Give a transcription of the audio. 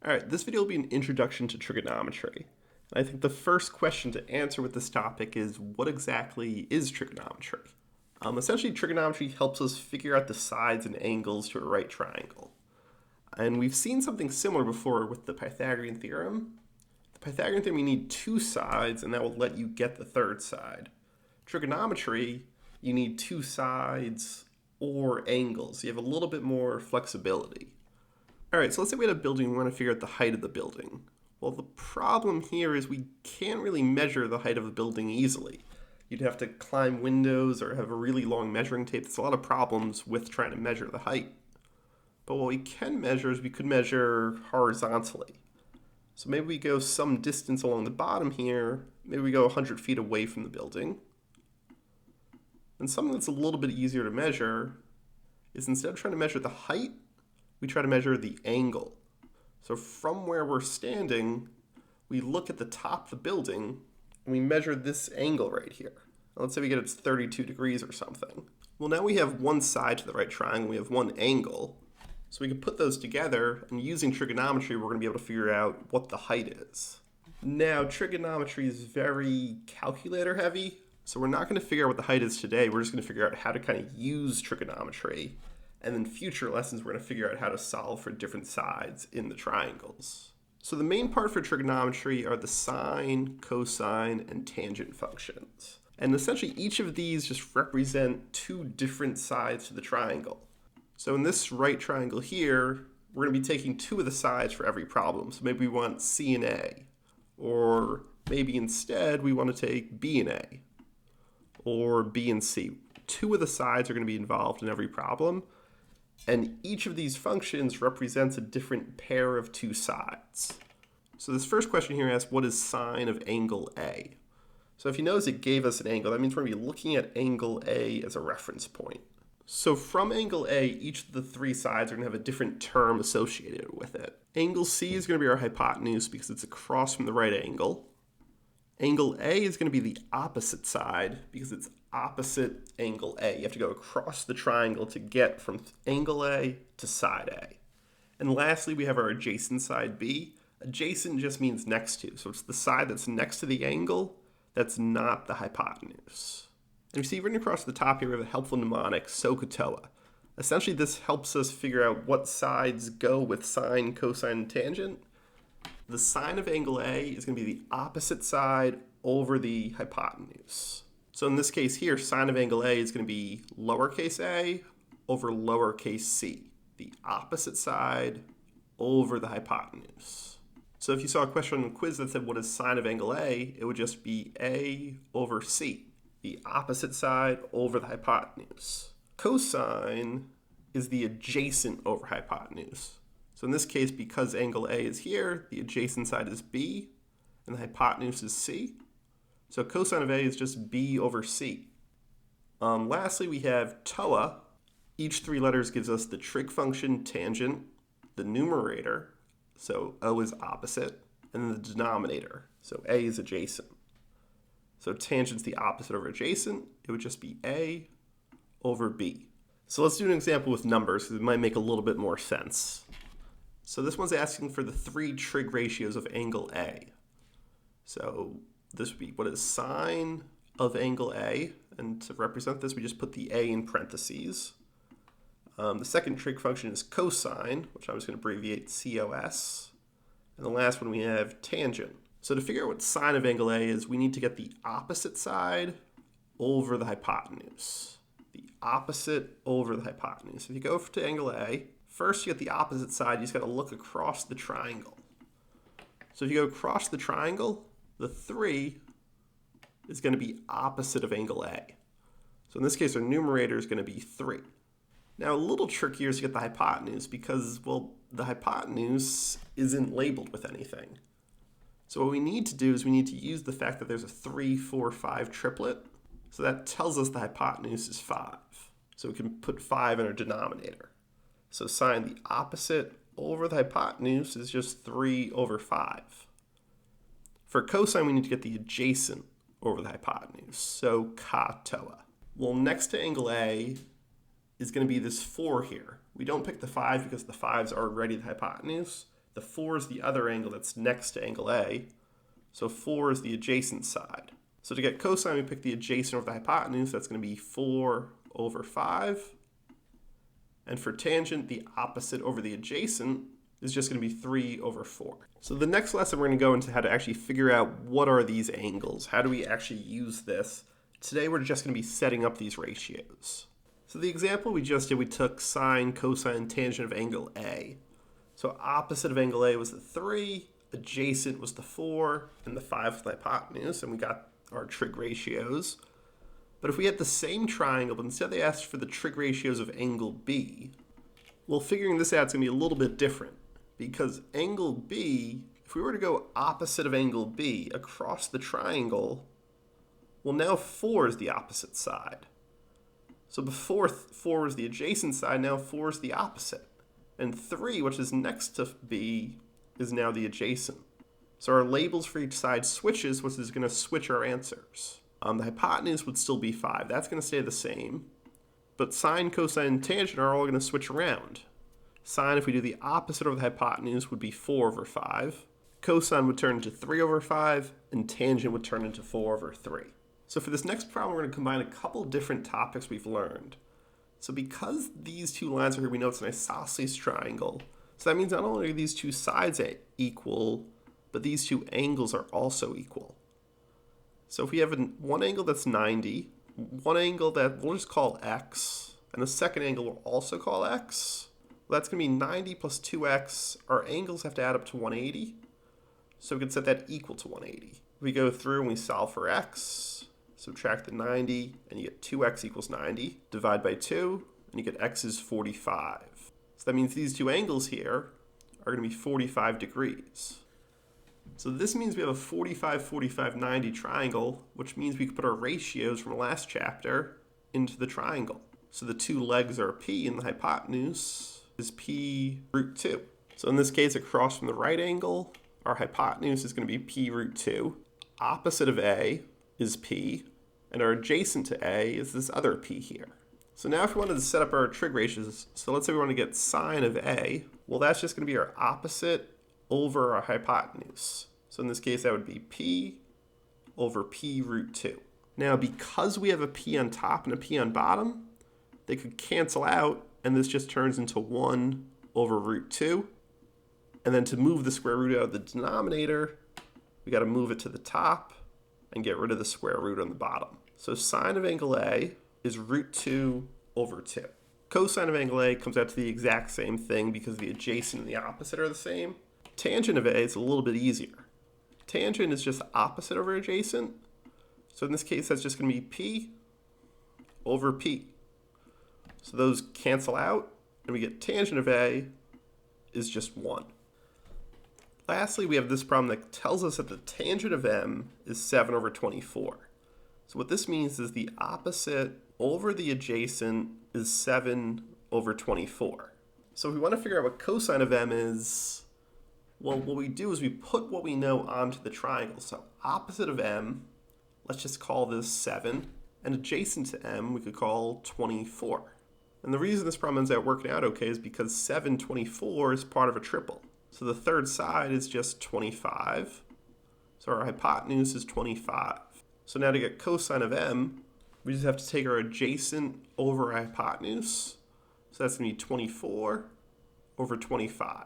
Alright, this video will be an introduction to trigonometry. And I think the first question to answer with this topic is, what exactly is trigonometry? Essentially, trigonometry helps us figure out the sides and angles to a right triangle. And we've seen something similar before with the Pythagorean theorem. The Pythagorean theorem, you need two sides, and that will let you get the third side. Trigonometry, you need two sides or angles. You have a little bit more flexibility. All right, so let's say we had a building, we want to figure out the height of the building. Well, the problem here is we can't really measure the height of a building easily. You'd have to climb windows or have a really long measuring tape. There's a lot of problems with trying to measure the height. But what we can measure is we could measure horizontally. So maybe we go some distance along the bottom here. Maybe we go 100 feet away from the building. And something that's a little bit easier to measure is, instead of trying to measure the height, we try to measure the angle. So from where we're standing, we look at the top of the building and we measure this angle right here. Let's say we get it's 32 degrees or something. Well, now we have one side to the right triangle, we have one angle. So we can put those together, and using trigonometry, we're going to be able to figure out what the height is. Now, trigonometry is very calculator heavy, so we're not going to figure out what the height is today. We're just going to figure out how to kind of use trigonometry. And in future lessons, we're going to figure out how to solve for different sides in the triangles. So the main part for trigonometry are the sine, cosine, and tangent functions. And essentially each of these just represent two different sides to the triangle. So in this right triangle here, we're going to be taking two of the sides for every problem. So maybe we want C and A, or maybe instead we want to take B and A, or B and C. Two of the sides are going to be involved in every problem. And each of these functions represents a different pair of two sides. So this first question here asks, what is sine of angle A? So if you notice it gave us an angle, that means we're going to be looking at angle A as a reference point. So from angle A, each of the three sides are going to have a different term associated with it. Angle C is going to be our hypotenuse because it's across from the right angle. Angle A is going to be the opposite side because it's opposite angle A. You have to go across the triangle to get from angle A to side A. And lastly, we have our adjacent side B. Adjacent just means next to, so it's the side that's next to the angle that's not the hypotenuse. And you see written across the top here we have a helpful mnemonic, SOHCAHTOA. Essentially this helps us figure out what sides go with sine, cosine, and tangent. The sine of angle A is going to be the opposite side over the hypotenuse. So in this case here, sine of angle A is going to be lowercase a over lowercase c, the opposite side over the hypotenuse. So if you saw a question on the quiz that said, what is sine of angle A? It would just be a over c, the opposite side over the hypotenuse. Cosine is the adjacent over hypotenuse. So in this case, because angle A is here, the adjacent side is B, and the hypotenuse is C. So cosine of A is just B over C. Lastly, we have TOA. Each three letters gives us the trig function, tangent, the numerator, so O is opposite, and then the denominator, so A is adjacent. So tangent's the opposite over adjacent. It would just be A over B. So let's do an example with numbers because it might make a little bit more sense. So this one's asking for the three trig ratios of angle A. So this would be, what is sine of angle A? And to represent this, we just put the A in parentheses. The second trig function is cosine, which I'm just going to abbreviate COS. And the last one we have tangent. So to figure out what sine of angle A is, we need to get the opposite side over the hypotenuse. The opposite over the hypotenuse. If you go to angle A, first you get the opposite side, you just got to look across the triangle. So if you go across the triangle, the 3 is going to be opposite of angle A. So in this case, our numerator is going to be 3. Now a little trickier is to get the hypotenuse because, well, the hypotenuse isn't labeled with anything. So what we need to do is we need to use the fact that there's a 3, 4, 5 triplet. So that tells us the hypotenuse is 5. So we can put 5 in our denominator. So sine the opposite over the hypotenuse is just 3 over 5. For cosine, we need to get the adjacent over the hypotenuse, so COHCAHTOA. Well, next to angle A is going to be this 4 here. We don't pick the 5 because the 5's are already the hypotenuse. The 4 is the other angle that's next to angle A. So 4 is the adjacent side. So to get cosine, we pick the adjacent over the hypotenuse. That's going to be 4 over 5. And for tangent, the opposite over the adjacent is just going to be 3 over 4. So the next lesson, we're going to go into how to actually figure out what are these angles. How do we actually use this? Today, we're just going to be setting up these ratios. So the example we just did, we took sine, cosine, tangent of angle A. So opposite of angle A was the 3, adjacent was the 4, and the 5 was the hypotenuse, and we got our trig ratios. But if we had the same triangle, but instead they asked for the trig ratios of angle B, well, figuring this out is going to be a little bit different, because angle B, if we were to go opposite of angle B across the triangle, well, now 4 is the opposite side. So before 4 was the adjacent side, now 4 is the opposite. And 3, which is next to B, is now the adjacent. So our labels for each side switches, which is going to switch our answers. The hypotenuse would still be 5. That's going to stay the same. But sine, cosine, and tangent are all going to switch around. Sine, if we do the opposite over the hypotenuse, would be 4 over 5. Cosine would turn into 3 over 5, and tangent would turn into 4 over 3. So for this next problem, we're going to combine a couple different topics we've learned. So because these two lines are here, we know it's an isosceles triangle. So that means not only are these two sides equal, but these two angles are also equal. So if we have one angle that's 90, one angle that we'll just call x, and the second angle we'll also call x, well, that's going to be 90 plus 2x. Our angles have to add up to 180. So we can set that equal to 180. We go through and we solve for x, subtract the 90, and you get 2x equals 90. Divide by 2, and you get x is 45. So that means these two angles here are going to be 45 degrees. So this means we have a 45, 45, 90 triangle, which means we can put our ratios from the last chapter into the triangle. So the two legs are p, and the hypotenuse is p root 2. So in this case, across from the right angle, our hypotenuse is going to be p root 2. Opposite of A is p, and our adjacent to A is this other p here. So now if we wanted to set up our trig ratios, so let's say we want to get sine of A, well, that's just going to be our opposite over our hypotenuse. So in this case, that would be p over p root 2. Now, because we have a p on top and a p on bottom, they could cancel out, and this just turns into 1 over root 2. And then to move the square root out of the denominator, we got to move it to the top and get rid of the square root on the bottom. So sine of angle A is root 2 over 2. Cosine of angle A comes out to the exact same thing because the adjacent and the opposite are the same. Tangent of A is a little bit easier. Tangent is just opposite over adjacent. So in this case, that's just going to be p over p. So those cancel out, and we get tangent of A is just 1. Lastly, we have this problem that tells us that the tangent of m is 7 over 24. So what this means is the opposite over the adjacent is 7 over 24. So if we want to figure out what cosine of m is, well, what we do is we put what we know onto the triangle. So opposite of m, let's just call this 7, and adjacent to m, we could call 24. And the reason this problem ends up working out okay is because 7, 24 is part of a triple. So the third side is just 25. So our hypotenuse is 25. So now to get cosine of m, we just have to take our adjacent over our hypotenuse. So that's going to be 24 over 25.